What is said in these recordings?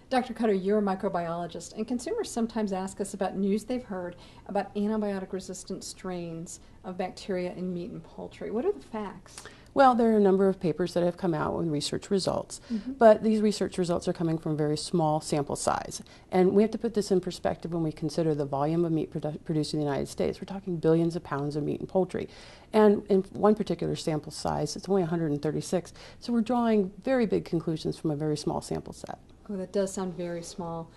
Dr. Cutter, you're a microbiologist, and consumers sometimes ask us about news they've heard about antibiotic-resistant strains of bacteria in meat and poultry. What are the facts? Well, there are a number of papers that have come out with research results, but these research results are coming from very small sample size. And we have to put this in perspective when we consider the volume of meat produced in the United States. We're talking billions of pounds of meat and poultry. And in one particular sample size, it's only 136. So we're drawing very big conclusions from a very small sample set. Oh, that does sound very small.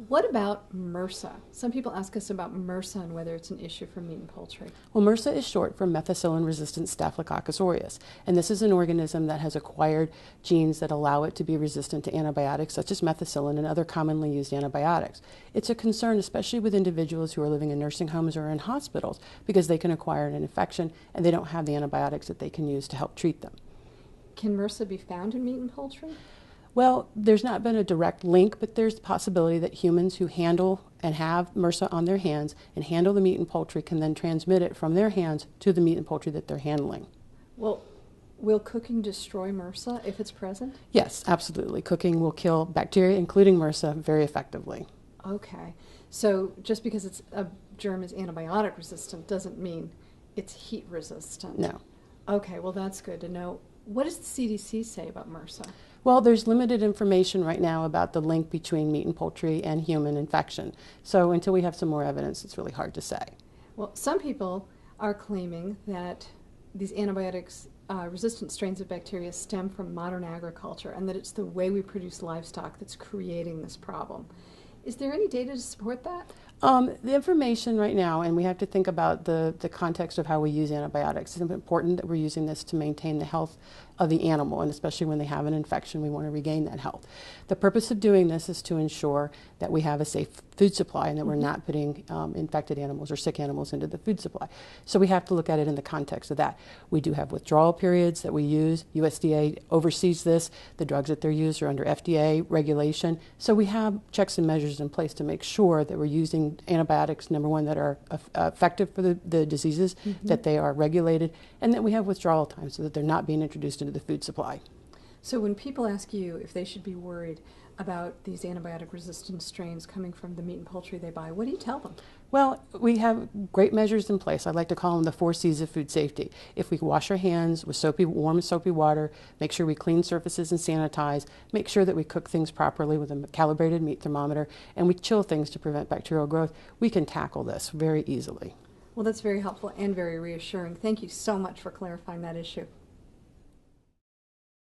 What about MRSA? Some people ask us about MRSA and whether it's an issue for meat and poultry. Well, MRSA is short for methicillin-resistant Staphylococcus aureus, and this is an organism that has acquired genes that allow it to be resistant to antibiotics such as methicillin and other commonly used antibiotics. It's a concern especially with individuals who are living in nursing homes or in hospitals because they can acquire an infection and they don't have the antibiotics that they can use to help treat them. Can MRSA be found in meat and poultry? Well, there's not been a direct link, but there's the possibility that humans who handle and have MRSA on their hands and handle the meat and poultry can then transmit it from their hands to the meat and poultry that they're handling. Well, will cooking destroy MRSA if it's present? Yes, absolutely. Cooking will kill bacteria, including MRSA, very effectively. Okay. So just because a germ is antibiotic resistant doesn't mean it's heat resistant? No. Okay, well that's good to know. What does the CDC say about MRSA? Well, there's limited information right now about the link between meat and poultry and human infection. So until we have some more evidence, it's really hard to say. Well, some people are claiming that these antibiotics resistant strains of bacteria stem from modern agriculture and that it's the way we produce livestock that's creating this problem. Is there any data to support that? The information right now, and we have to think about the context of how we use antibiotics. It's important that we're using this to maintain the health of the animal, and especially when they have an infection, we want to regain that health. The purpose of doing this is to ensure that we have a safe food supply and that we're not putting infected animals or sick animals into the food supply. So we have to look at it in the context of that. We do have withdrawal periods that we use. USDA oversees this. The drugs that they're used are under FDA regulation. So we have checks and measures in place to make sure that we're using antibiotics, number one, that are effective for the diseases, that they are regulated, and that we have withdrawal time so that they're not being introduced into the food supply. So when people ask you if they should be worried about these antibiotic-resistant strains coming from the meat and poultry they buy, what do you tell them? Well, we have great measures in place. I like to call them the 4 C's of food safety. If we wash our hands with warm soapy water, make sure we clean surfaces and sanitize, make sure that we cook things properly with a calibrated meat thermometer, and we chill things to prevent bacterial growth, we can tackle this very easily. Well, that's very helpful and very reassuring. Thank you so much for clarifying that issue.